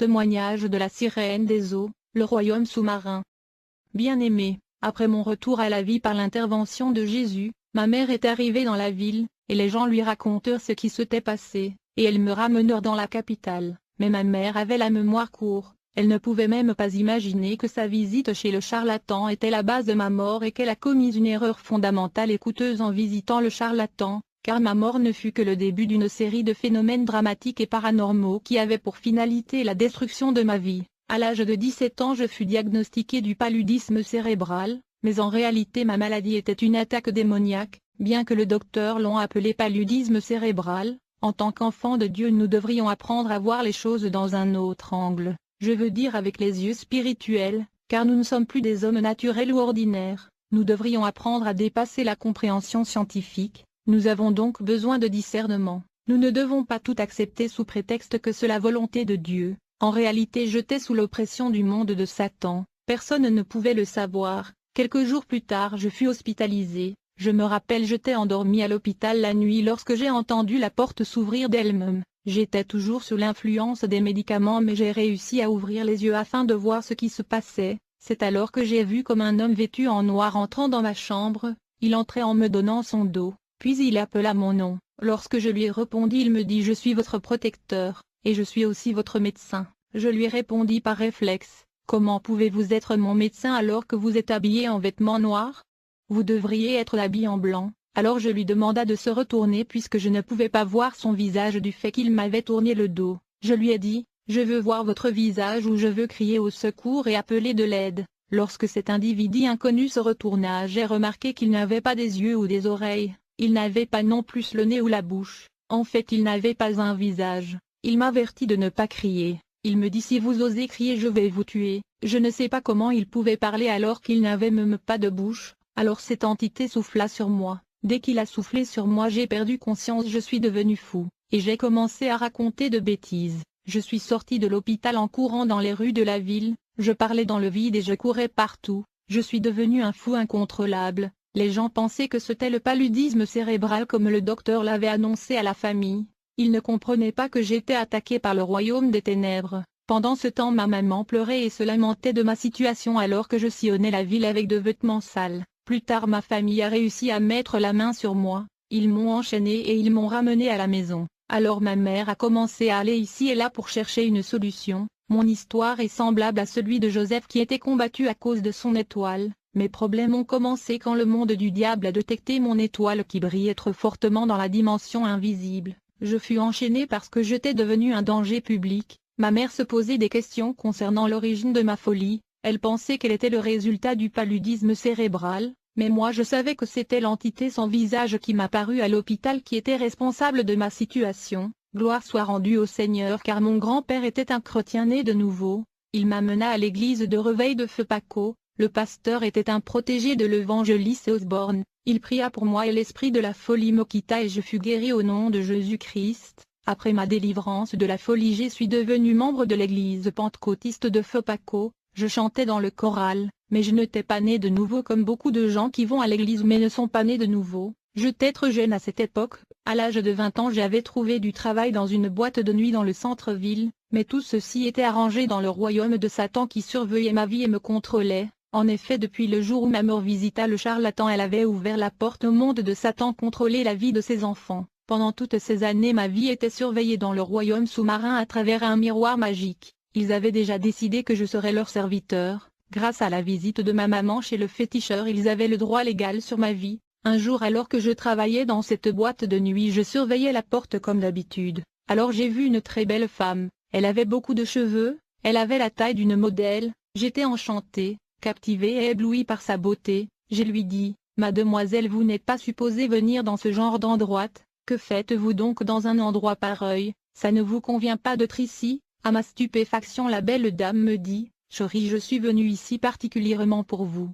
Témoignage de la sirène des eaux, le royaume sous-marin. Bien-aimé, après mon retour à la vie par l'intervention de Jésus, ma mère est arrivée dans la ville, et les gens lui racontèrent ce qui s'était passé, et elles me ramenèrent dans la capitale. Mais ma mère avait la mémoire courte, elle ne pouvait même pas imaginer que sa visite chez le charlatan était la base de ma mort et qu'elle a commis une erreur fondamentale et coûteuse en visitant le charlatan, car ma mort ne fut que le début d'une série de phénomènes dramatiques et paranormaux qui avaient pour finalité la destruction de ma vie. À l'âge de 17 ans je fus diagnostiqué du paludisme cérébral, mais en réalité ma maladie était une attaque démoniaque, bien que le docteur l'ont appelé paludisme cérébral. En tant qu'enfants de Dieu nous devrions apprendre à voir les choses dans un autre angle, je veux dire avec les yeux spirituels, car nous ne sommes plus des hommes naturels ou ordinaires, nous devrions apprendre à dépasser la compréhension scientifique. Nous avons donc besoin de discernement. Nous ne devons pas tout accepter sous prétexte que c'est la volonté de Dieu. En réalité j'étais sous l'oppression du monde de Satan, personne ne pouvait le savoir. Quelques jours plus tard je fus hospitalisé. Je me rappelle j'étais endormi à l'hôpital la nuit lorsque j'ai entendu la porte s'ouvrir d'elle-même. J'étais toujours sous l'influence des médicaments mais j'ai réussi à ouvrir les yeux afin de voir ce qui se passait. C'est alors que j'ai vu comme un homme vêtu en noir entrant dans ma chambre. Il entrait en me donnant son dos. Puis il appela mon nom. Lorsque je lui répondis il me dit « Je suis votre protecteur, et je suis aussi votre médecin ». Je lui répondis par réflexe « Comment pouvez-vous être mon médecin alors que vous êtes habillé en vêtements noirs? Vous devriez être habillé en blanc ». Alors je lui demanda de se retourner puisque je ne pouvais pas voir son visage du fait qu'il m'avait tourné le dos. Je lui ai dit « Je veux voir votre visage ou je veux crier au secours et appeler de l'aide ». Lorsque cet individu inconnu se retourna j'ai remarqué qu'il n'avait pas des yeux ou des oreilles. Il n'avait pas non plus le nez ou la bouche, en fait il n'avait pas un visage. Il m'avertit de ne pas crier, il me dit si vous osez crier je vais vous tuer. Je ne sais pas comment il pouvait parler alors qu'il n'avait même pas de bouche. Alors cette entité souffla sur moi. Dès qu'il a soufflé sur moi j'ai perdu conscience, je suis devenu fou, et j'ai commencé à raconter de bêtises. Je suis sorti de l'hôpital en courant dans les rues de la ville, je parlais dans le vide et je courais partout. Je suis devenu un fou incontrôlable. Les gens pensaient que c'était le paludisme cérébral comme le docteur l'avait annoncé à la famille. Ils ne comprenaient pas que j'étais attaqué par le royaume des ténèbres. Pendant ce temps ma maman pleurait et se lamentait de ma situation alors que je sillonnais la ville avec de vêtements sales. Plus tard ma famille a réussi à mettre la main sur moi. Ils m'ont enchaîné et ils m'ont ramené à la maison. Alors ma mère a commencé à aller ici et là pour chercher une solution. Mon histoire est semblable à celui de Joseph qui était combattu à cause de son étoile. Mes problèmes ont commencé quand le monde du diable a détecté mon étoile qui brillait trop fortement dans la dimension invisible. Je fus enchaîné parce que j'étais devenu un danger public. Ma mère se posait des questions concernant l'origine de ma folie. Elle pensait qu'elle était le résultat du paludisme cérébral, mais moi je savais que c'était l'entité sans visage qui m'apparut à l'hôpital qui était responsable de ma situation. Gloire soit rendue au Seigneur car mon grand-père était un chrétien né de nouveau. Il m'amena à l'église de réveil de Feu Paco. Le pasteur était un protégé de l'évangéliste Osborne. Il pria pour moi et l'esprit de la folie me quitta et je fus guéri au nom de Jésus-Christ. Après ma délivrance de la folie je suis devenu membre de l'église pentecôtiste de Feu Paco. Je chantais dans le choral, mais je n'étais pas né de nouveau comme beaucoup de gens qui vont à l'église mais ne sont pas nés de nouveau. J'étais trop jeune à cette époque. À l'âge de 20 ans j'avais trouvé du travail dans une boîte de nuit dans le centre-ville, mais tout ceci était arrangé dans le royaume de Satan qui surveillait ma vie et me contrôlait. En effet depuis le jour où ma mère visita le charlatan elle avait ouvert la porte au monde de Satan contrôler la vie de ses enfants. Pendant toutes ces années ma vie était surveillée dans le royaume sous-marin à travers un miroir magique. Ils avaient déjà décidé que je serais leur serviteur. Grâce à la visite de ma maman chez le féticheur ils avaient le droit légal sur ma vie. Un jour alors que je travaillais dans cette boîte de nuit je surveillais la porte comme d'habitude. Alors j'ai vu une très belle femme. Elle avait beaucoup de cheveux, elle avait la taille d'une modèle. J'étais enchanté. Captivé et ébloui par sa beauté, je lui dis « Mademoiselle vous n'êtes pas supposée venir dans ce genre d'endroit, que faites-vous donc dans un endroit pareil, ça ne vous convient pas d'être ici ?» À ma stupéfaction la belle dame me dit « Chérie je suis venue ici particulièrement pour vous. »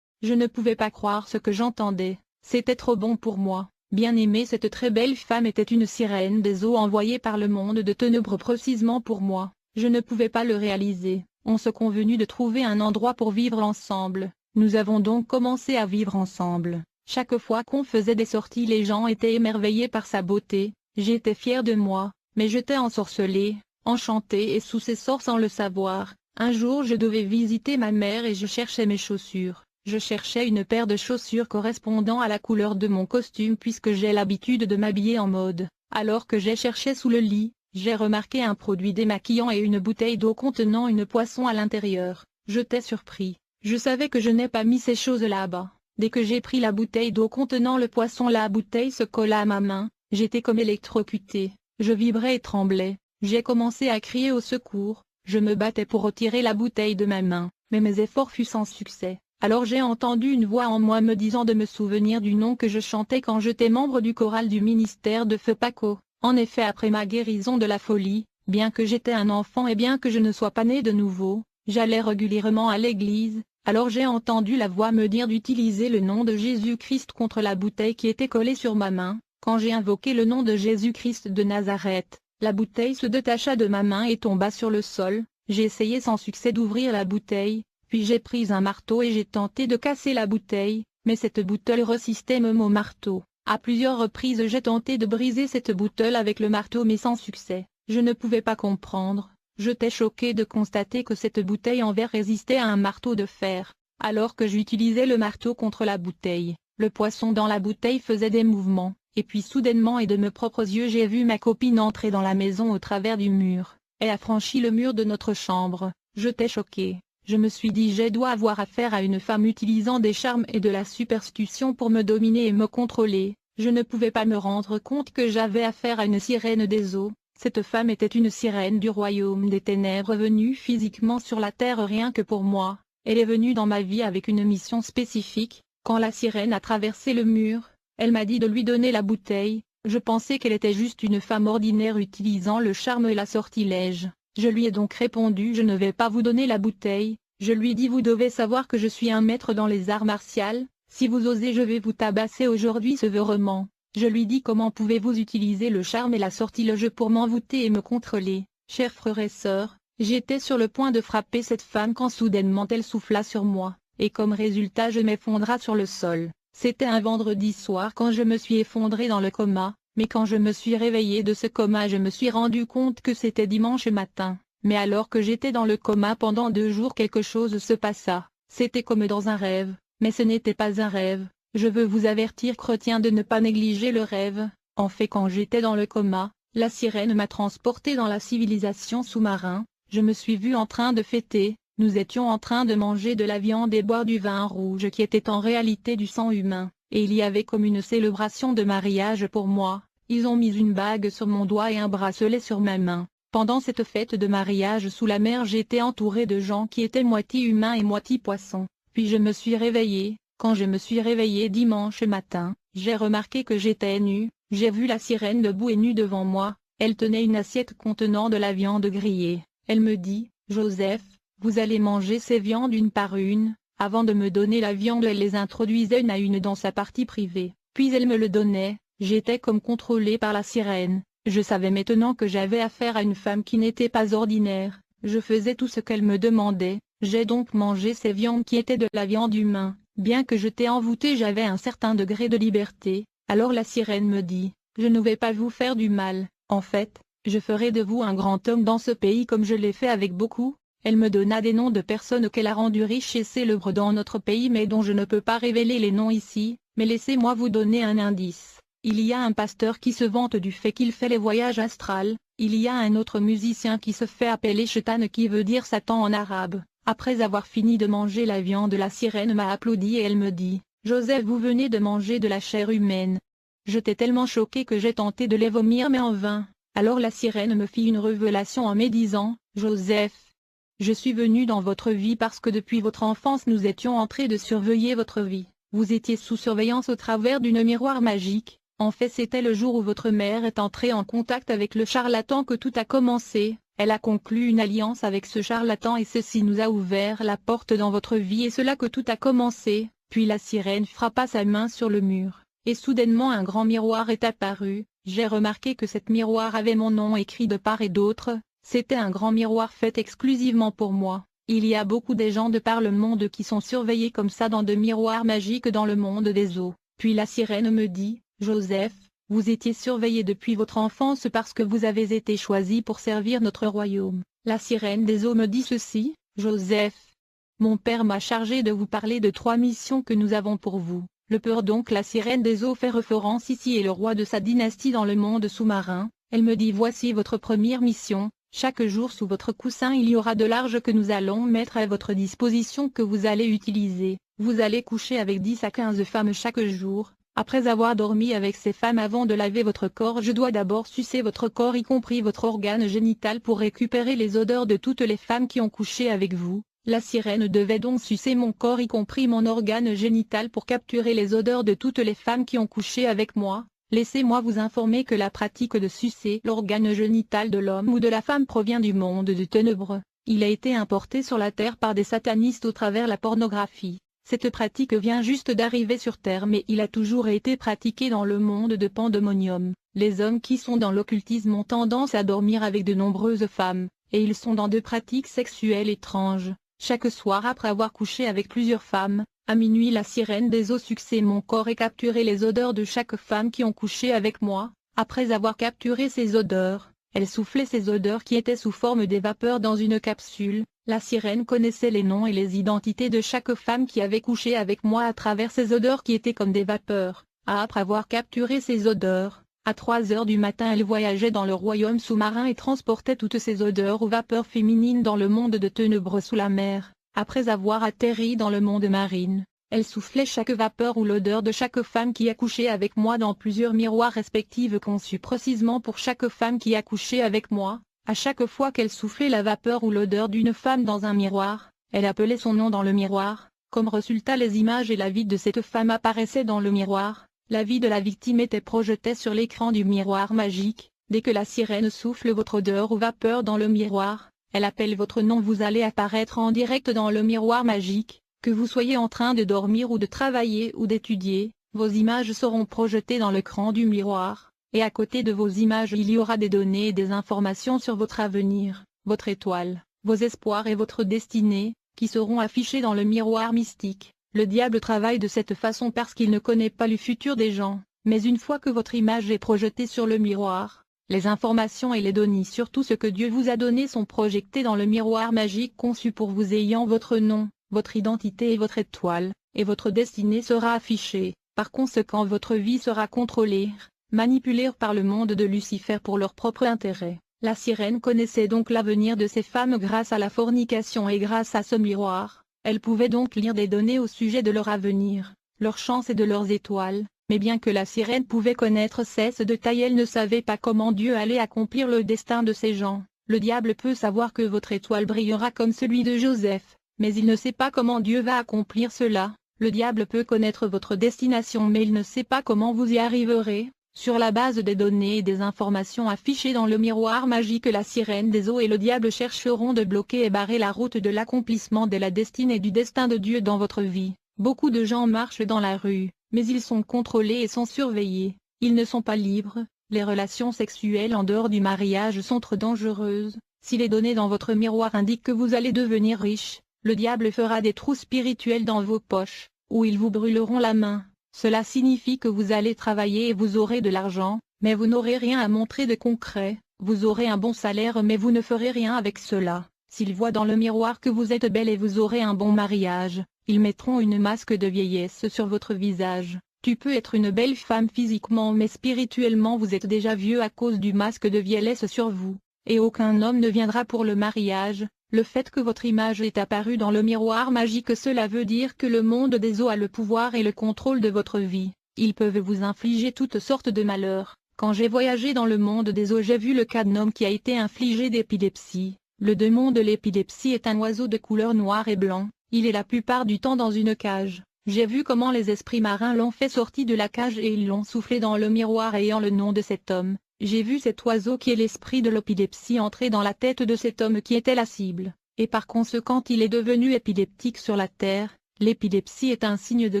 Je ne pouvais pas croire ce que j'entendais, c'était trop bon pour moi. Bien aimée cette très belle femme était une sirène des eaux envoyée par le monde de ténèbres précisément pour moi, je ne pouvais pas le réaliser. On se convenu de trouver un endroit pour vivre ensemble. Nous avons donc commencé à vivre ensemble. Chaque fois qu'on faisait des sorties les gens étaient émerveillés par sa beauté. J'étais fière de moi, mais j'étais ensorcelée. enchantée et sous ses sorts sans le savoir. Un jour je devais visiter ma mère et je cherchais mes chaussures. Je cherchais une paire de chaussures correspondant à la couleur de mon costume puisque j'ai l'habitude de m'habiller en mode. Alors que j'ai cherché sous le lit, j'ai remarqué un produit démaquillant et une bouteille d'eau contenant une poisson à l'intérieur. J'étais surpris. Je savais que je n'ai pas mis ces choses là-bas. Dès que j'ai pris la bouteille d'eau contenant le poisson, la bouteille se colla à ma main. J'étais comme électrocuté. Je vibrais et tremblais. J'ai commencé à crier au secours. Je me battais pour retirer la bouteille de ma main, mais mes efforts furent sans succès. Alors j'ai entendu une voix en moi me disant de me souvenir du nom que je chantais quand j'étais membre du choral du ministère de Feu Paco. En effet, après ma guérison de la folie, bien que j'étais un enfant et bien que je ne sois pas né de nouveau, j'allais régulièrement à l'église. Alors j'ai entendu la voix me dire d'utiliser le nom de Jésus-Christ contre la bouteille qui était collée sur ma main. Quand j'ai invoqué le nom de Jésus-Christ de Nazareth, la bouteille se détacha de ma main et tomba sur le sol. J'ai essayé sans succès d'ouvrir la bouteille, puis j'ai pris un marteau et j'ai tenté de casser la bouteille, mais cette bouteille résistait même au marteau. À plusieurs reprises j'ai tenté de briser cette bouteille avec le marteau mais sans succès. Je ne pouvais pas comprendre. J'étais choqué de constater que cette bouteille en verre résistait à un marteau de fer. Alors que j'utilisais le marteau contre la bouteille, le poisson dans la bouteille faisait des mouvements, et puis soudainement et de mes propres yeux j'ai vu ma copine entrer dans la maison au travers du mur. Elle a franchi le mur de notre chambre. J'étais choqué. Je me suis dit je dois avoir affaire à une femme utilisant des charmes et de la superstition pour me dominer et me contrôler. Je ne pouvais pas me rendre compte que j'avais affaire à une sirène des eaux. Cette femme était une sirène du royaume des ténèbres venue physiquement sur la terre rien que pour moi. Elle est venue dans ma vie avec une mission spécifique. Quand la sirène a traversé le mur, elle m'a dit de lui donner la bouteille. Je pensais qu'elle était juste une femme ordinaire utilisant le charme et la sortilège. Je lui ai donc répondu je ne vais pas vous donner la bouteille. Je lui dis vous devez savoir que je suis un maître dans les arts martiaux. Si vous osez je vais vous tabasser aujourd'hui sévèrement. Je lui dis comment pouvez-vous utiliser le charme et la sortilège pour m'envoûter et me contrôler. Chers frères et sœurs, j'étais sur le point de frapper cette femme quand soudainement elle souffla sur moi, et comme résultat je m'effondra sur le sol. C'était un vendredi soir quand je me suis effondré dans le coma, mais quand je me suis réveillé de ce coma je me suis rendu compte que c'était dimanche matin. Mais alors que j'étais dans le coma pendant 2 jours quelque chose se passa, c'était comme dans un rêve, mais ce n'était pas un rêve. Je veux vous avertir chrétiens de ne pas négliger le rêve. En fait quand j'étais dans le coma, la sirène m'a transporté dans la civilisation sous-marin. Je me suis vu en train de fêter, nous étions en train de manger de la viande et boire du vin rouge qui était en réalité du sang humain, et il y avait comme une célébration de mariage pour moi. Ils ont mis une bague sur mon doigt et un bracelet sur ma main. Pendant cette fête de mariage sous la mer j'étais entouré de gens qui étaient moitié humains et moitié poissons. Puis je me suis réveillé. Quand je me suis réveillé dimanche matin, j'ai remarqué que j'étais nu. J'ai vu la sirène debout et nue devant moi. Elle tenait une assiette contenant de la viande grillée. Elle me dit, Joseph, vous allez manger ces viandes une par une. Avant de me donner la viande elle les introduisait une à une dans sa partie privée. Puis elle me le donnait. J'étais comme contrôlé par la sirène. Je savais maintenant que j'avais affaire à une femme qui n'était pas ordinaire. Je faisais tout ce qu'elle me demandait. J'ai donc mangé ces viandes qui étaient de la viande humaine. Bien que j'étais envoûté j'avais un certain degré de liberté. Alors la sirène me dit, je ne vais pas vous faire du mal. En fait, je ferai de vous un grand homme dans ce pays comme je l'ai fait avec beaucoup. Elle me donna des noms de personnes qu'elle a rendues riches et célèbres dans notre pays mais dont je ne peux pas révéler les noms ici. Mais laissez-moi vous donner un indice. Il y a un pasteur qui se vante du fait qu'il fait les voyages astrales. Il y a un autre musicien qui se fait appeler Shaitan qui veut dire Satan en arabe. Après avoir fini de manger la viande la sirène m'a applaudi et elle me dit, Joseph vous venez de manger de la chair humaine. J'étais tellement choqué que j'ai tenté de les vomir mais en vain. Alors la sirène me fit une révélation en me disant, Joseph, je suis venu dans votre vie parce que depuis votre enfance nous étions en train de surveiller votre vie. Vous étiez sous surveillance au travers d'une miroir magique. En fait c'était le jour où votre mère est entrée en contact avec le charlatan que tout a commencé. Elle a conclu une alliance avec ce charlatan et ceci nous a ouvert la porte dans votre vie et c'est là que tout a commencé. Puis la sirène frappa sa main sur le mur, et soudainement un grand miroir est apparu. J'ai remarqué que cet miroir avait mon nom écrit de part et d'autre. C'était un grand miroir fait exclusivement pour moi. Il y a beaucoup de gens de par le monde qui sont surveillés comme ça dans de miroirs magiques dans le monde des eaux. Puis la sirène me dit, Joseph, Vous étiez surveillés depuis votre enfance parce que vous avez été choisis pour servir notre royaume. La sirène des eaux me dit ceci, Joseph. Mon père m'a chargé de vous parler de 3 missions que nous avons pour vous. Le peur donc la sirène des eaux fait référence ici est le roi de sa dynastie dans le monde sous-marin. Elle me dit voici votre première mission. Chaque jour sous votre coussin il y aura de l'argent que nous allons mettre à votre disposition que vous allez utiliser. Vous allez coucher avec 10 à 15 femmes chaque jour. Après avoir dormi avec ces femmes avant de laver votre corps je dois d'abord sucer votre corps y compris votre organe génital pour récupérer les odeurs de toutes les femmes qui ont couché avec vous. La sirène devait donc sucer mon corps y compris mon organe génital pour capturer les odeurs de toutes les femmes qui ont couché avec moi. Laissez-moi vous informer que la pratique de sucer l'organe génital de l'homme ou de la femme provient du monde de ténèbres. Il a été importé sur la terre par des satanistes au travers la pornographie. Cette pratique vient juste d'arriver sur terre mais il a toujours été pratiqué dans le monde de pandémonium. Les hommes qui sont dans l'occultisme ont tendance à dormir avec de nombreuses femmes, et ils sont dans de pratiques sexuelles étranges. Chaque soir après avoir couché avec plusieurs femmes, à minuit la sirène des eaux suçait mon corps et capturait les odeurs de chaque femme qui ont couché avec moi. Après avoir capturé ces odeurs, elle soufflait ces odeurs qui étaient sous forme des vapeurs dans une capsule. La sirène connaissait les noms et les identités de chaque femme qui avait couché avec moi à travers ces odeurs qui étaient comme des vapeurs. Après avoir capturé ces odeurs, à 3 heures du matin elle voyageait dans le royaume sous-marin et transportait toutes ces odeurs aux vapeurs féminines dans le monde de ténèbres sous la mer. Après avoir atterri dans le monde marine, elle soufflait chaque vapeur ou l'odeur de chaque femme qui a couché avec moi dans plusieurs miroirs respectifs conçus précisément pour chaque femme qui a couché avec moi. À chaque fois qu'elle soufflait la vapeur ou l'odeur d'une femme dans un miroir, elle appelait son nom dans le miroir. Comme résultat les images et la vie de cette femme apparaissaient dans le miroir. La vie de la victime était projetée sur l'écran du miroir magique. Dès que la sirène souffle votre odeur ou vapeur dans le miroir, elle appelle votre nom. Vous allez apparaître en direct dans le miroir magique. Que vous soyez en train de dormir ou de travailler ou d'étudier, vos images seront projetées dans l'écran du miroir. Et à côté de vos images il y aura des données et des informations sur votre avenir, votre étoile, vos espoirs et votre destinée, qui seront affichés dans le miroir mystique. Le diable travaille de cette façon parce qu'il ne connaît pas le futur des gens, mais une fois que votre image est projetée sur le miroir, les informations et les données sur tout ce que Dieu vous a donné sont projetées dans le miroir magique conçu pour vous ayant votre nom, votre identité et votre étoile, et votre destinée sera affichée. Par conséquent votre vie sera contrôlée, manipulés par le monde de Lucifer pour leur propre intérêt. La sirène connaissait donc l'avenir de ces femmes grâce à la fornication et grâce à ce miroir. Elle pouvait donc lire des données au sujet de leur avenir, leurs chances et de leurs étoiles, mais bien que la sirène pouvait connaître ces détails elle ne savait pas comment Dieu allait accomplir le destin de ces gens. Le diable peut savoir que votre étoile brillera comme celui de Joseph, mais il ne sait pas comment Dieu va accomplir cela. Le diable peut connaître votre destination mais il ne sait pas comment vous y arriverez. Sur la base des données et des informations affichées dans le miroir magique la sirène des eaux et le diable chercheront de bloquer et barrer la route de l'accomplissement de la destinée et du destin de Dieu dans votre vie. Beaucoup de gens marchent dans la rue, mais ils sont contrôlés et sont surveillés. Ils ne sont pas libres. Les relations sexuelles en dehors du mariage sont trop dangereuses. Si les données dans votre miroir indiquent que vous allez devenir riche, le diable fera des trous spirituels dans vos poches, où ils vous brûleront la main. Cela signifie que vous allez travailler et vous aurez de l'argent, mais vous n'aurez rien à montrer de concret. Vous aurez un bon salaire mais vous ne ferez rien avec cela. S'ils voient dans le miroir que vous êtes belle et vous aurez un bon mariage, ils mettront une masque de vieillesse sur votre visage. Tu peux être une belle femme physiquement mais spirituellement vous êtes déjà vieux à cause du masque de vieillesse sur vous. Et aucun homme ne viendra pour le mariage. Le fait que votre image est apparue dans le miroir magique cela veut dire que le monde des eaux a le pouvoir et le contrôle de votre vie. Ils peuvent vous infliger toutes sortes de malheurs. Quand j'ai voyagé dans le monde des eaux j'ai vu le cas d'un homme qui a été infligé d'épilepsie. Le démon de l'épilepsie est un oiseau de couleur noire et blanc. Il est la plupart du temps dans une cage. J'ai vu comment les esprits marins l'ont fait sortir de la cage et ils l'ont soufflé dans le miroir ayant le nom de cet homme. J'ai vu cet oiseau qui est l'esprit de l'épilepsie entrer dans la tête de cet homme qui était la cible, et par conséquent il est devenu épileptique sur la terre. L'épilepsie est un signe de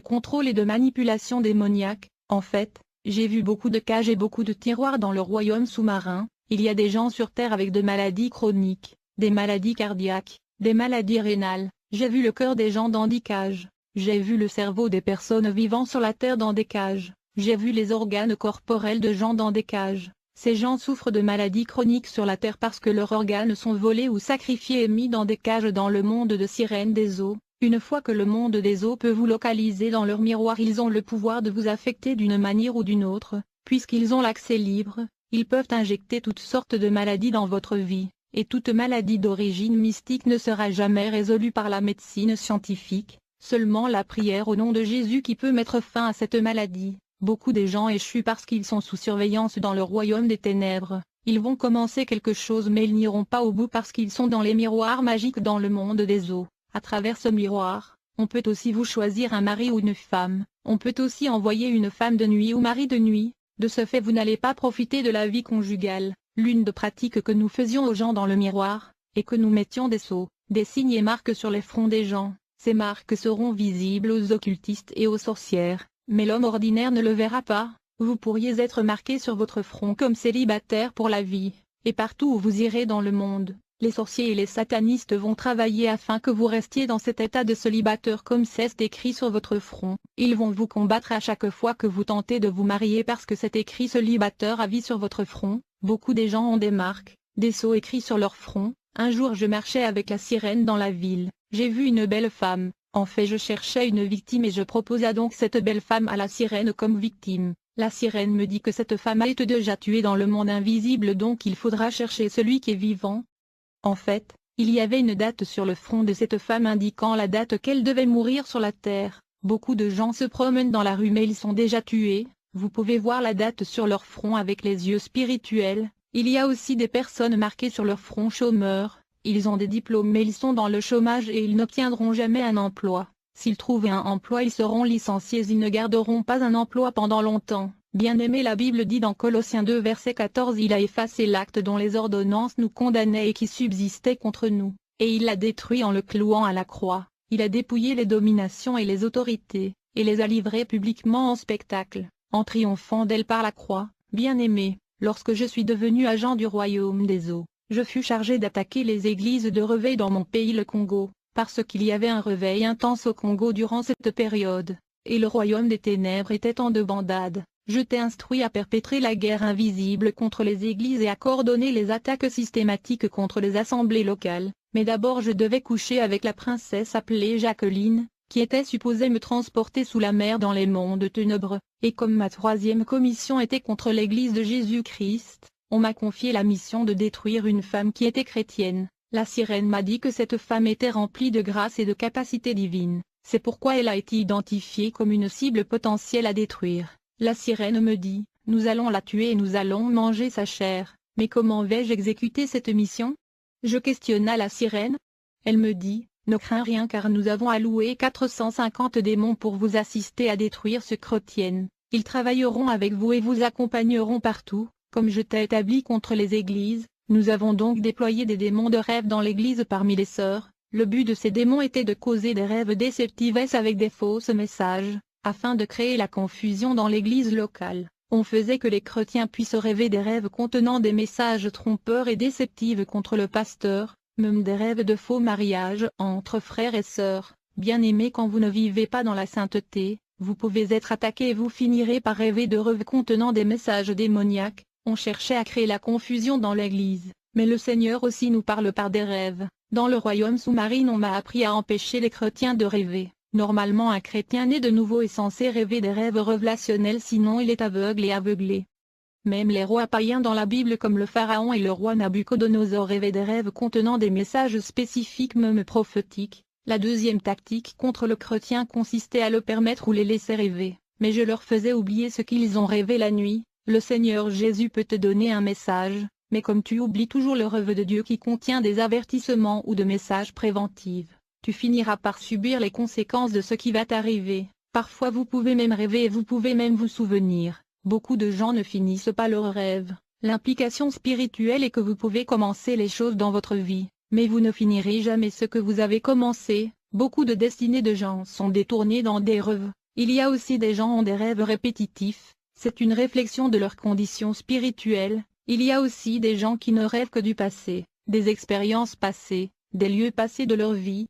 contrôle et de manipulation démoniaque. En fait, j'ai vu beaucoup de cages et beaucoup de tiroirs dans le royaume sous-marin. Il y a des gens sur terre avec des maladies chroniques, des maladies cardiaques, des maladies rénales. J'ai vu le cœur des gens dans des cages. J'ai vu le cerveau des personnes vivant sur la terre dans des cages. J'ai vu les organes corporels de gens dans des cages. Ces gens souffrent de maladies chroniques sur la terre parce que leurs organes sont volés ou sacrifiés et mis dans des cages dans le monde de sirènes des eaux. Une fois que le monde des eaux peut vous localiser dans leur miroir, ils ont le pouvoir de vous affecter d'une manière ou d'une autre. Puisqu'ils ont l'accès libre, ils peuvent injecter toutes sortes de maladies dans votre vie, et toute maladie d'origine mystique ne sera jamais résolue par la médecine scientifique, seulement la prière au nom de Jésus qui peut mettre fin à cette maladie. Beaucoup de gens échouent parce qu'ils sont sous surveillance dans le royaume des ténèbres. Ils vont commencer quelque chose mais ils n'iront pas au bout parce qu'ils sont dans les miroirs magiques dans le monde des eaux. À travers ce miroir, on peut aussi vous choisir un mari ou une femme. On peut aussi envoyer une femme de nuit ou mari de nuit. De ce fait vous n'allez pas profiter de la vie conjugale. L'une des pratiques que nous faisions aux gens dans le miroir, et que nous mettions des sceaux, des signes et marques sur les fronts des gens. Ces marques seront visibles aux occultistes et aux sorcières. Mais l'homme ordinaire ne le verra pas. Vous pourriez être marqué sur votre front comme célibataire pour la vie, et partout où vous irez dans le monde, les sorciers et les satanistes vont travailler afin que vous restiez dans cet état de célibataire comme c'est écrit sur votre front. Ils vont vous combattre à chaque fois que vous tentez de vous marier parce que c'est écrit célibataire à vie sur votre front. Beaucoup des gens ont des marques, des sceaux écrits sur leur front. Un jour je marchais avec la sirène dans la ville, j'ai vu une belle femme. En fait je cherchais une victime et je proposa donc cette belle femme à la sirène comme victime. La sirène me dit que cette femme a été déjà tuée dans le monde invisible donc il faudra chercher celui qui est vivant. En fait, il y avait une date sur le front de cette femme indiquant la date qu'elle devait mourir sur la terre. Beaucoup de gens se promènent dans la rue mais ils sont déjà tués. Vous pouvez voir la date sur leur front avec les yeux spirituels. Il y a aussi des personnes marquées sur leur front chômeurs. Ils ont des diplômes mais ils sont dans le chômage et ils n'obtiendront jamais un emploi. S'ils trouvent un emploi ils seront licenciés, ils ne garderont pas un emploi pendant longtemps. Bien-aimé, la Bible dit dans Colossiens 2 verset 14 il a effacé l'acte dont les ordonnances nous condamnaient et qui subsistait contre nous, et il l'a détruit en le clouant à la croix. Il a dépouillé les dominations et les autorités, et les a livrées publiquement en spectacle, en triomphant d'elles par la croix. Bien-aimé, lorsque je suis devenu agent du royaume des eaux, je fus chargé d'attaquer les églises de réveil dans mon pays le Congo, parce qu'il y avait un réveil intense au Congo durant cette période, et le royaume des ténèbres était en débandade. Je t'ai instruit à perpétrer la guerre invisible contre les églises et à coordonner les attaques systématiques contre les assemblées locales, mais d'abord je devais coucher avec la princesse appelée Jacqueline, qui était supposée me transporter sous la mer dans les mondes ténèbres, et comme ma troisième commission était contre l'église de Jésus-Christ, on m'a confié la mission de détruire une femme qui était chrétienne. La sirène m'a dit que cette femme était remplie de grâce et de capacités divines, c'est pourquoi elle a été identifiée comme une cible potentielle à détruire. La sirène me dit, nous allons la tuer et nous allons manger sa chair, mais comment vais-je exécuter cette mission? Je questionna la sirène. Elle me dit, ne crains rien car nous avons alloué 450 démons pour vous assister à détruire ce chrétienne. Ils travailleront avec vous et vous accompagneront partout, comme je t'ai établi contre les églises. Nous avons donc déployé des démons de rêve dans l'église parmi les sœurs. Le but de ces démons était de causer des rêves déceptifs avec des fausses messages, afin de créer la confusion dans l'église locale. On faisait que les chrétiens puissent rêver des rêves contenant des messages trompeurs et déceptifs contre le pasteur, même des rêves de faux mariage entre frères et sœurs. Bien-aimés, quand vous ne vivez pas dans la sainteté, vous pouvez être attaqué et vous finirez par rêver de rêves contenant des messages démoniaques. On cherchait à créer la confusion dans l'église, mais le Seigneur aussi nous parle par des rêves. Dans le royaume sous-marin on m'a appris à empêcher les chrétiens de rêver. Normalement un chrétien né de nouveau est censé rêver des rêves révélationnels sinon il est aveugle et aveuglé. Même les rois païens dans la Bible comme le pharaon et le roi Nabuchodonosor rêvaient des rêves contenant des messages spécifiques même prophétiques. La deuxième tactique contre le chrétien consistait à le permettre ou les laisser rêver, mais je leur faisais oublier ce qu'ils ont rêvé la nuit. Le Seigneur Jésus peut te donner un message, mais comme tu oublies toujours le rêve de Dieu qui contient des avertissements ou de messages préventifs, tu finiras par subir les conséquences de ce qui va t'arriver. Parfois vous pouvez même rêver et vous pouvez même vous souvenir. Beaucoup de gens ne finissent pas leurs rêves. L'implication spirituelle est que vous pouvez commencer les choses dans votre vie, mais vous ne finirez jamais ce que vous avez commencé. Beaucoup de destinées de gens sont détournées dans des rêves. Il y a aussi des gens qui ont des rêves répétitifs. C'est une réflexion de leur condition spirituelle. Il y a aussi des gens qui ne rêvent que du passé, des expériences passées, des lieux passés de leur vie.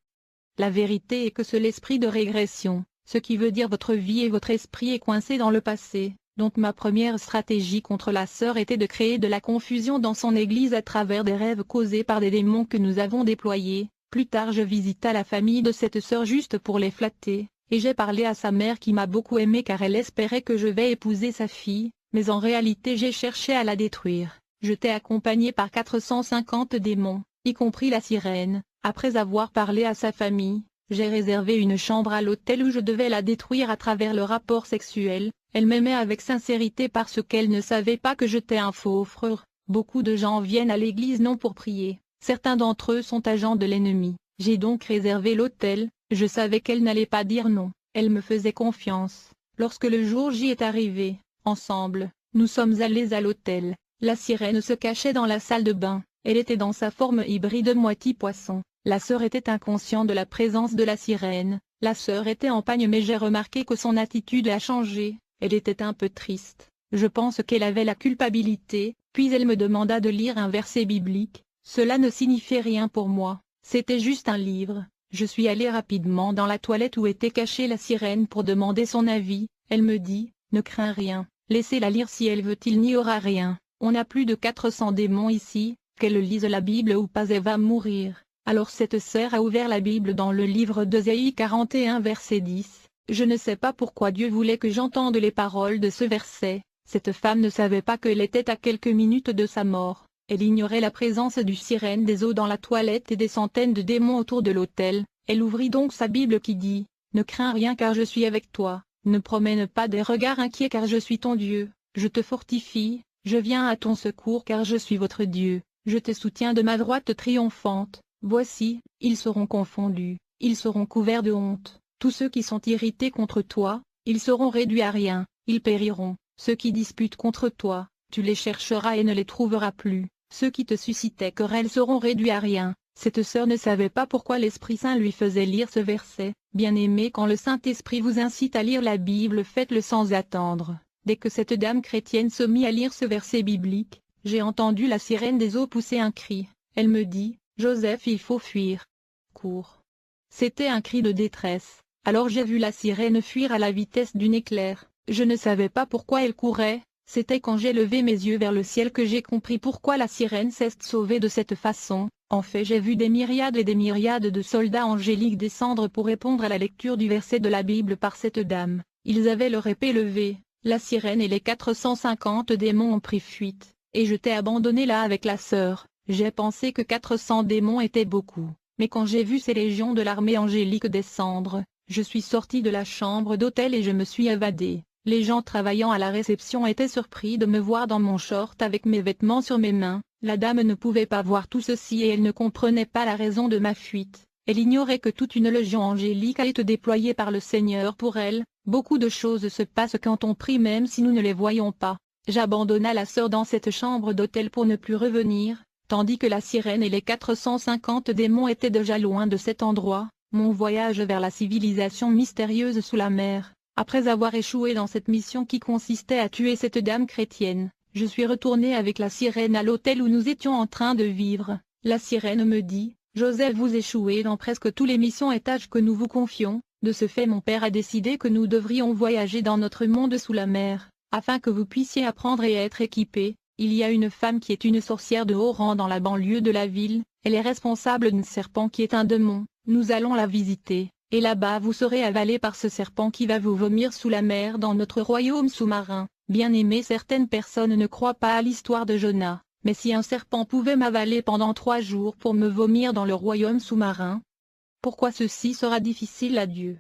La vérité est que c'est l'esprit de régression, ce qui veut dire votre vie et votre esprit est coincé dans le passé. Donc ma première stratégie contre la sœur était de créer de la confusion dans son église à travers des rêves causés par des démons que nous avons déployés. Plus tard je visita la famille de cette sœur juste pour les flatter, et j'ai parlé à sa mère qui m'a beaucoup aimé car elle espérait que je vais épouser sa fille, mais en réalité j'ai cherché à la détruire. J'étais accompagné par 450 démons, y compris la sirène. Après avoir parlé à sa famille, j'ai réservé une chambre à l'hôtel où je devais la détruire à travers le rapport sexuel. Elle m'aimait avec sincérité parce qu'elle ne savait pas que j'étais un faux frère. Beaucoup de gens viennent à l'église non pour prier, certains d'entre eux sont agents de l'ennemi. J'ai donc réservé l'hôtel, je savais qu'elle n'allait pas dire non, elle me faisait confiance. Lorsque le jour J est arrivé, ensemble, nous sommes allés à l'hôtel. La sirène se cachait dans la salle de bain, elle était dans sa forme hybride moitié poisson. La sœur était inconsciente de la présence de la sirène, la sœur était en pagne mais j'ai remarqué que son attitude a changé. Elle était un peu triste, je pense qu'elle avait la culpabilité, puis elle me demanda de lire un verset biblique. Cela ne signifiait rien pour moi, c'était juste un livre. Je suis allé rapidement dans la toilette où était cachée la sirène pour demander son avis. Elle me dit, ne crains rien, laissez-la lire si elle veut, il n'y aura rien. On a plus de 400 démons ici, qu'elle lise la Bible ou pas elle va mourir. Alors cette sœur a ouvert la Bible dans le livre d'Ésaïe 41 verset 10. Je ne sais pas pourquoi Dieu voulait que j'entende les paroles de ce verset. Cette femme ne savait pas qu'elle était à quelques minutes de sa mort. Elle ignorait la présence du sirène des eaux dans la toilette et des centaines de démons autour de l'autel. Elle ouvrit donc sa Bible qui dit, « Ne crains rien car je suis avec toi, ne promène pas des regards inquiets car je suis ton Dieu, je te fortifie, je viens à ton secours car je suis votre Dieu, je te soutiens de ma droite triomphante. Voici, ils seront confondus, ils seront couverts de honte. Tous ceux qui sont irrités contre toi, ils seront réduits à rien, ils périront. Ceux qui disputent contre toi, tu les chercheras et ne les trouveras plus. Ceux qui te suscitaient querelle seront réduits à rien. » Cette sœur ne savait pas pourquoi l'Esprit Saint lui faisait lire ce verset. Bien-aimé, quand le Saint-Esprit vous incite à lire la Bible, faites-le sans attendre. Dès que cette dame chrétienne se mit à lire ce verset biblique, j'ai entendu la sirène des eaux pousser un cri. Elle me dit, « Joseph, il faut fuir. Cours. » C'était un cri de détresse. Alors j'ai vu la sirène fuir à la vitesse d'une éclair. Je ne savais pas pourquoi elle courait, c'était quand j'ai levé mes yeux vers le ciel que j'ai compris pourquoi la sirène s'est sauvée de cette façon. En fait j'ai vu des myriades et des myriades de soldats angéliques descendre pour répondre à la lecture du verset de la Bible par cette dame. Ils avaient leur épée levée, la sirène et les 450 démons ont pris fuite, et je t'ai abandonné là avec la sœur. J'ai pensé que 400 démons étaient beaucoup, mais quand j'ai vu ces légions de l'armée angélique descendre, je suis sorti de la chambre d'hôtel et je me suis évadé. Les gens travaillant à la réception étaient surpris de me voir dans mon short avec mes vêtements sur mes mains. La dame ne pouvait pas voir tout ceci et elle ne comprenait pas la raison de ma fuite. Elle ignorait que toute une légion angélique a été déployée par le Seigneur pour elle. Beaucoup de choses se passent quand on prie même si nous ne les voyons pas. J'abandonna la sœur dans cette chambre d'hôtel pour ne plus revenir, tandis que la sirène et les 450 démons étaient déjà loin de cet endroit. Mon voyage vers la civilisation mystérieuse sous la mer. Après avoir échoué dans cette mission qui consistait à tuer cette dame chrétienne, je suis retourné avec la sirène à l'hôtel où nous étions en train de vivre. La sirène me dit, « Joseph, vous échouez dans presque tous les missions et tâches que nous vous confions. De ce fait mon père a décidé que nous devrions voyager dans notre monde sous la mer, afin que vous puissiez apprendre et être équipés. Il y a une femme qui est une sorcière de haut rang dans la banlieue de la ville, elle est responsable d'un serpent qui est un démon. Nous allons la visiter, et là-bas vous serez avalé par ce serpent qui va vous vomir sous la mer dans notre royaume sous-marin. » Bien-aimé, certaines personnes ne croient pas à l'histoire de Jonas, mais si un serpent pouvait m'avaler pendant 3 jours pour me vomir dans le royaume sous-marin, pourquoi ceci sera difficile à Dieu?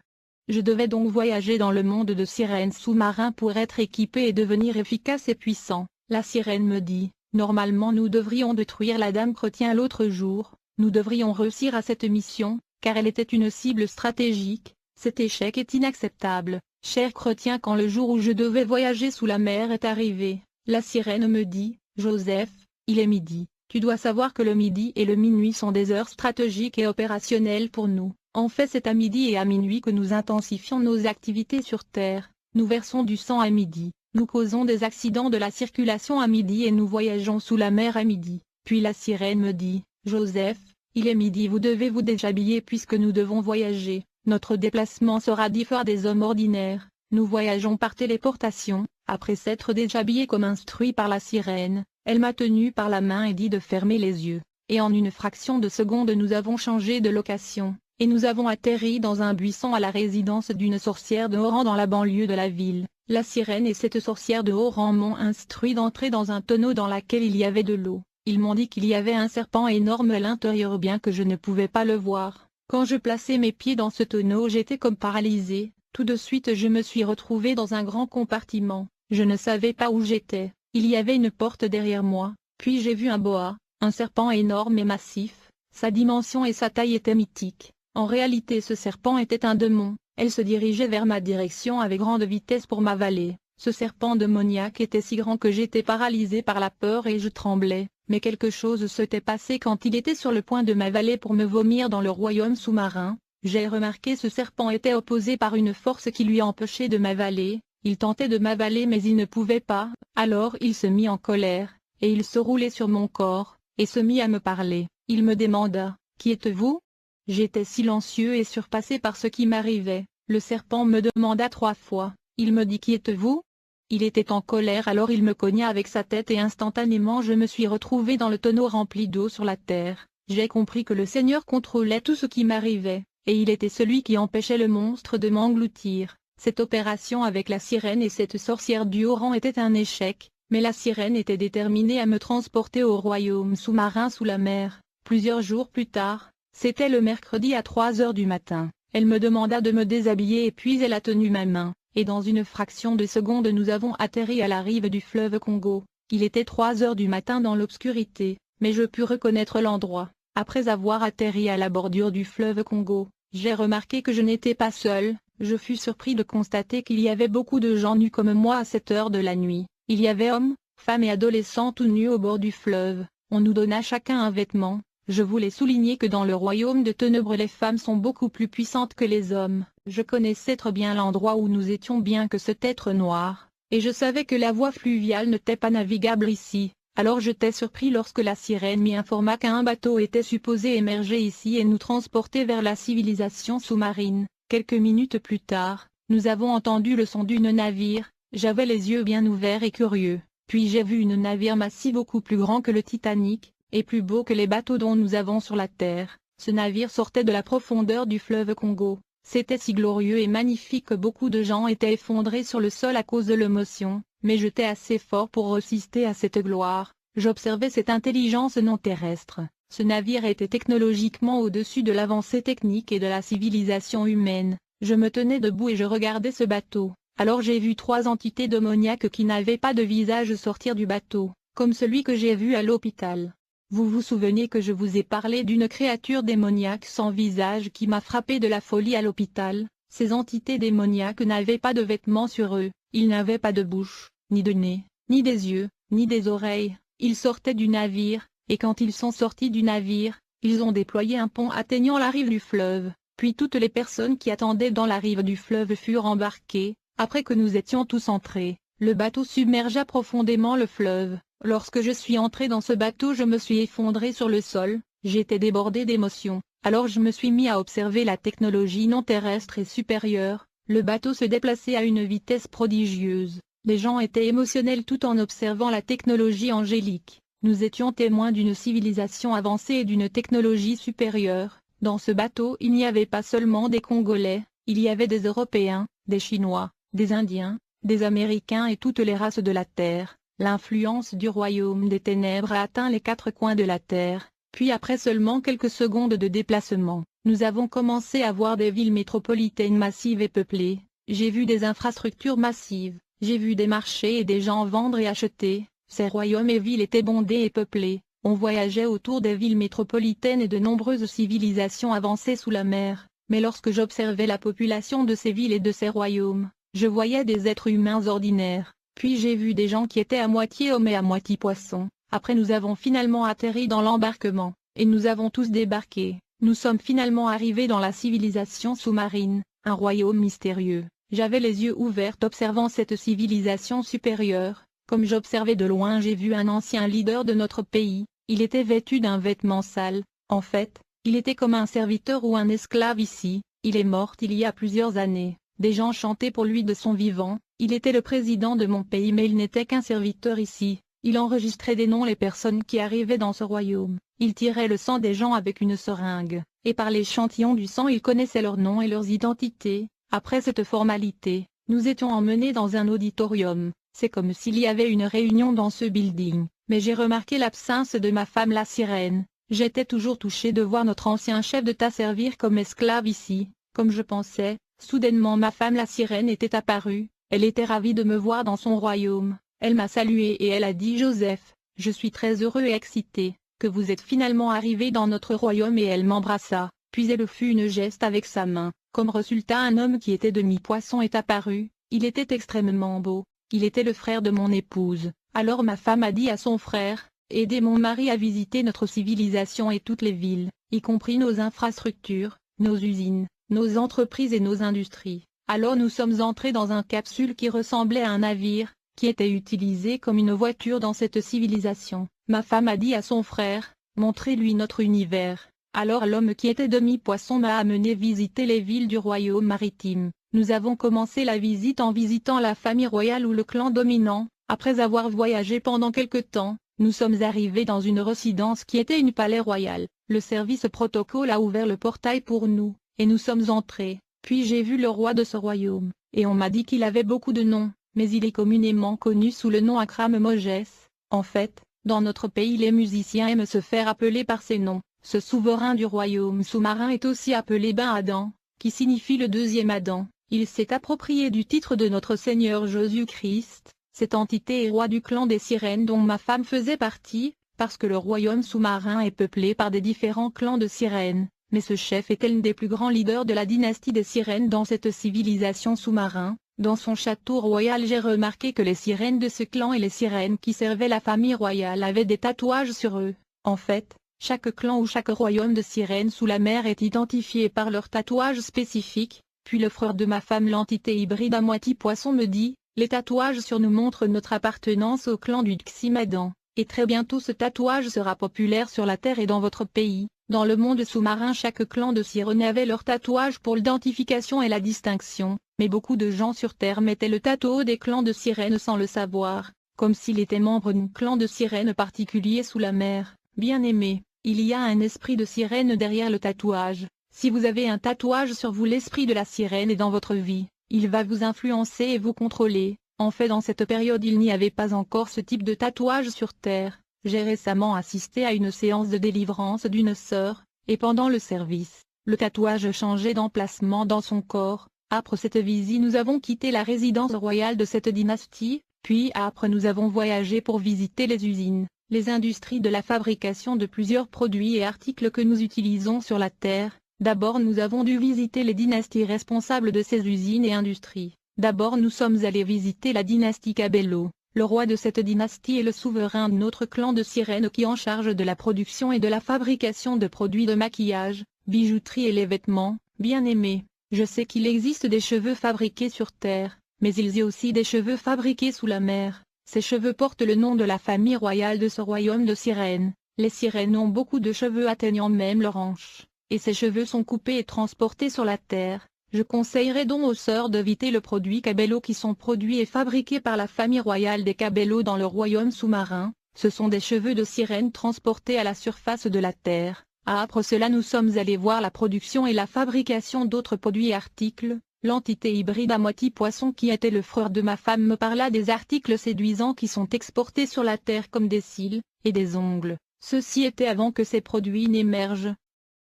Je devais donc voyager dans le monde de sirènes sous-marins pour être équipé et devenir efficace et puissant. La sirène me dit, « Normalement nous devrions détruire la dame chrétienne l'autre jour, nous devrions réussir à cette mission, car elle était une cible stratégique. Cet échec est inacceptable. Cher chrétien, quand le jour où je devais voyager sous la mer est arrivé, la sirène me dit, « Joseph, il est midi. Tu dois savoir que le midi et le minuit sont des heures stratégiques et opérationnelles pour nous. En fait c'est à midi et à minuit que nous intensifions nos activités sur Terre. Nous versons du sang à midi, nous causons des accidents de la circulation à midi et nous voyageons sous la mer à midi. » Puis la sirène me dit, « Joseph, il est midi, vous devez vous déshabiller puisque nous devons voyager. Notre déplacement sera différent des hommes ordinaires. Nous voyageons par téléportation. Après s'être déshabillé comme instruit par la sirène, elle m'a tenu par la main et dit de fermer les yeux. Et en une fraction de seconde nous avons changé de location, et nous avons atterri dans un buisson à la résidence d'une sorcière de haut rang dans la banlieue de la ville. La sirène et cette sorcière de haut rang m'ont instruit d'entrer dans un tonneau dans lequel il y avait de l'eau. Ils m'ont dit qu'il y avait un serpent énorme à l'intérieur bien que je ne pouvais pas le voir. Quand je plaçais mes pieds dans ce tonneau j'étais comme paralysé. Tout de suite je me suis retrouvé dans un grand compartiment. Je ne savais pas où j'étais. Il y avait une porte derrière moi. Puis j'ai vu un boa, un serpent énorme et massif. Sa dimension et sa taille étaient mythiques. En réalité ce serpent était un démon. Elle se dirigeait vers ma direction avec grande vitesse pour m'avaler. Ce serpent démoniaque était si grand que j'étais paralysé par la peur et je tremblais. Mais quelque chose s'était passé quand il était sur le point de m'avaler pour me vomir dans le royaume sous-marin. J'ai remarqué ce serpent était opposé par une force qui lui empêchait de m'avaler. Il tentait de m'avaler mais il ne pouvait pas, alors il se mit en colère, et il se roulait sur mon corps, et se mit à me parler. Il me demanda, « Qui êtes-vous » J'étais silencieux et surpassé par ce qui m'arrivait. Le serpent me demanda 3 fois, il me dit « Qui êtes-vous » Il était en colère alors il me cogna avec sa tête et instantanément je me suis retrouvé dans le tonneau rempli d'eau sur la terre. J'ai compris que le Seigneur contrôlait tout ce qui m'arrivait, et il était celui qui empêchait le monstre de m'engloutir. Cette opération avec la sirène et cette sorcière du haut rang était un échec, mais la sirène était déterminée à me transporter au royaume sous-marin sous la mer. Plusieurs jours plus tard, c'était le mercredi à 3 heures du matin, elle me demanda de me déshabiller et puis elle a tenu ma main, et dans une fraction de seconde nous avons atterri à la rive du fleuve Congo. Il était 3 heures du matin dans l'obscurité, mais je pus reconnaître l'endroit. Après avoir atterri à la bordure du fleuve Congo, j'ai remarqué que je n'étais pas seul. Je fus surpris de constater qu'il y avait beaucoup de gens nus comme moi à cette heure de la nuit. Il y avait hommes, femmes et adolescents tout nus au bord du fleuve. On nous donna chacun un vêtement. Je voulais souligner que dans le royaume de ténèbres les femmes sont beaucoup plus puissantes que les hommes. Je connaissais très bien l'endroit où nous étions bien que cet être noir, et je savais que la voie fluviale n'était pas navigable ici. Alors j'étais surpris lorsque la sirène m'y informa qu'un bateau était supposé émerger ici et nous transporter vers la civilisation sous-marine. Quelques minutes plus tard, nous avons entendu le son d'une navire. J'avais les yeux bien ouverts et curieux, puis j'ai vu une navire massif beaucoup plus grand que le Titanic, et plus beau que les bateaux dont nous avons sur la terre. Ce navire sortait de la profondeur du fleuve Congo. C'était si glorieux et magnifique que beaucoup de gens étaient effondrés sur le sol à cause de l'émotion, mais j'étais assez fort pour résister à cette gloire. J'observais cette intelligence non terrestre. Ce navire était technologiquement au-dessus de l'avancée technique et de la civilisation humaine. Je me tenais debout et je regardais ce bateau. Alors j'ai vu 3 entités démoniaques qui n'avaient pas de visage sortir du bateau, comme celui que j'ai vu à l'hôpital. Vous vous souvenez que je vous ai parlé d'une créature démoniaque sans visage qui m'a frappé de la folie à l'hôpital? Ces entités démoniaques n'avaient pas de vêtements sur eux, ils n'avaient pas de bouche, ni de nez, ni des yeux, ni des oreilles. Ils sortaient du navire, et quand ils sont sortis du navire, ils ont déployé un pont atteignant la rive du fleuve, puis toutes les personnes qui attendaient dans la rive du fleuve furent embarquées. Après que nous étions tous entrés, le bateau submergea profondément le fleuve. Lorsque je suis entré dans ce bateau je me suis effondré sur le sol, j'étais débordé d'émotions. Alors je me suis mis à observer la technologie non terrestre et supérieure. Le bateau se déplaçait à une vitesse prodigieuse. Les gens étaient émotionnels tout en observant la technologie angélique. Nous étions témoins d'une civilisation avancée et d'une technologie supérieure. Dans ce bateau il n'y avait pas seulement des Congolais, il y avait des Européens, des Chinois, des Indiens, des Américains et toutes les races de la Terre. L'influence du royaume des ténèbres a atteint les 4 coins de la Terre, puis après seulement quelques secondes de déplacement, nous avons commencé à voir des villes métropolitaines massives et peuplées. J'ai vu des infrastructures massives, j'ai vu des marchés et des gens vendre et acheter. Ces royaumes et villes étaient bondés et peuplés. On voyageait autour des villes métropolitaines et de nombreuses civilisations avancées sous la mer. Mais lorsque j'observais la population de ces villes et de ces royaumes, je voyais des êtres humains ordinaires. Puis j'ai vu des gens qui étaient à moitié hommes et à moitié poissons. Après nous avons finalement atterri dans l'embarquement, et nous avons tous débarqué. Nous sommes finalement arrivés dans la civilisation sous-marine, un royaume mystérieux. J'avais les yeux ouverts observant cette civilisation supérieure. Comme j'observais de loin j'ai vu un ancien leader de notre pays. Il était vêtu d'un vêtement sale. En fait, il était comme un serviteur ou un esclave ici. il est mort il y a plusieurs années. Des gens chantaient pour lui de son vivant. Il était le président de mon pays mais il n'était qu'un serviteur ici. Il enregistrait des noms les personnes qui arrivaient dans ce royaume. Il tirait le sang des gens avec une seringue, et par l'échantillon du sang il connaissait leurs noms et leurs identités. Après cette formalité, nous étions emmenés dans un auditorium. C'est comme s'il y avait une réunion dans ce building, mais j'ai remarqué l'absence de ma femme la sirène. J'étais toujours touché de voir notre ancien chef d'État servir comme esclave ici, comme je pensais. Soudainement ma femme la sirène était apparue. Elle était ravie de me voir dans son royaume. Elle m'a salué et elle a dit: Joseph, je suis très heureux et excité, que vous êtes finalement arrivé dans notre royaume, et elle m'embrassa, puis elle fit une geste avec sa main. Comme résultat, un homme qui était demi-poisson est apparu. Il était extrêmement beau. Il était le frère de mon épouse. Alors ma femme a dit à son frère: aidez mon mari à visiter notre civilisation et toutes les villes, y compris nos infrastructures, nos usines, nos entreprises et nos industries. Alors nous sommes entrés dans un capsule qui ressemblait à un navire, qui était utilisé comme une voiture dans cette civilisation. Ma femme a dit à son frère: montrez-lui notre univers. Alors l'homme qui était demi-poisson m'a amené visiter les villes du royaume maritime. Nous avons commencé la visite en visitant la famille royale ou le clan dominant. Après avoir voyagé pendant quelque temps, nous sommes arrivés dans une résidence qui était une palais royal. Le service protocole a ouvert le portail pour nous, et nous sommes entrés. Puis j'ai vu le roi de ce royaume, et on m'a dit qu'il avait beaucoup de noms, mais il est communément connu sous le nom Akram Moses. En fait, dans notre pays les musiciens aiment se faire appeler par ces noms. Ce souverain du royaume sous-marin est aussi appelé Ben Adam, qui signifie le deuxième Adam. Il s'est approprié du titre de notre Seigneur Jésus-Christ. Cette entité est roi du clan des sirènes dont ma femme faisait partie, parce que le royaume sous-marin est peuplé par des différents clans de sirènes. Mais ce chef était l'un des plus grands leaders de la dynastie des sirènes dans cette civilisation sous-marin. Dans son château royal, j'ai remarqué que les sirènes de ce clan et les sirènes qui servaient la famille royale avaient des tatouages sur eux. En fait, chaque clan ou chaque royaume de sirènes sous la mer est identifié par leur tatouage spécifique. Puis le frère de ma femme, l'entité hybride à moitié poisson, me dit: les tatouages sur nous montrent notre appartenance au clan du Ximadan. Et très bientôt ce tatouage sera populaire sur la terre et dans votre pays. Dans le monde sous-marin, chaque clan de sirènes avait leur tatouage pour l'identification et la distinction, mais beaucoup de gens sur terre mettaient le tatouage des clans de sirènes sans le savoir, comme s'il était membre d'un clan de sirènes particulier sous la mer. Bien-aimé, il y a un esprit de sirène derrière le tatouage. Si vous avez un tatouage sur vous, l'esprit de la sirène est dans votre vie. Il va vous influencer et vous contrôler. En fait, dans cette période il n'y avait pas encore ce type de tatouage sur terre. J'ai récemment assisté à une séance de délivrance d'une sœur, et pendant le service, le tatouage changeait d'emplacement dans son corps. Après cette visite, nous avons quitté la résidence royale de cette dynastie, puis après nous avons voyagé pour visiter les usines, les industries de la fabrication de plusieurs produits et articles que nous utilisons sur la terre. D'abord nous avons dû visiter les dynasties responsables de ces usines et industries. D'abord nous sommes allés visiter la dynastie Cabello. Le roi de cette dynastie est le souverain de notre clan de sirènes qui est en charge de la production et de la fabrication de produits de maquillage, bijouterie et les vêtements. Bien-aimé, je sais qu'il existe des cheveux fabriqués sur terre, mais il y a aussi des cheveux fabriqués sous la mer. Ces cheveux portent le nom de la famille royale de ce royaume de sirènes. Les sirènes ont beaucoup de cheveux atteignant même leurs hanches, et ces cheveux sont coupés et transportés sur la terre. Je conseillerais donc aux sœurs d'éviter le produit Cabello qui sont produits et fabriqués par la famille royale des Cabello dans le royaume sous-marin. Ce sont des cheveux de sirène transportés à la surface de la terre. Après cela nous sommes allés voir la production et la fabrication d'autres produits et articles. L'entité hybride à moitié poisson qui était le frère de ma femme me parla des articles séduisants qui sont exportés sur la terre comme des cils et des ongles. Ceci était avant que ces produits n'émergent.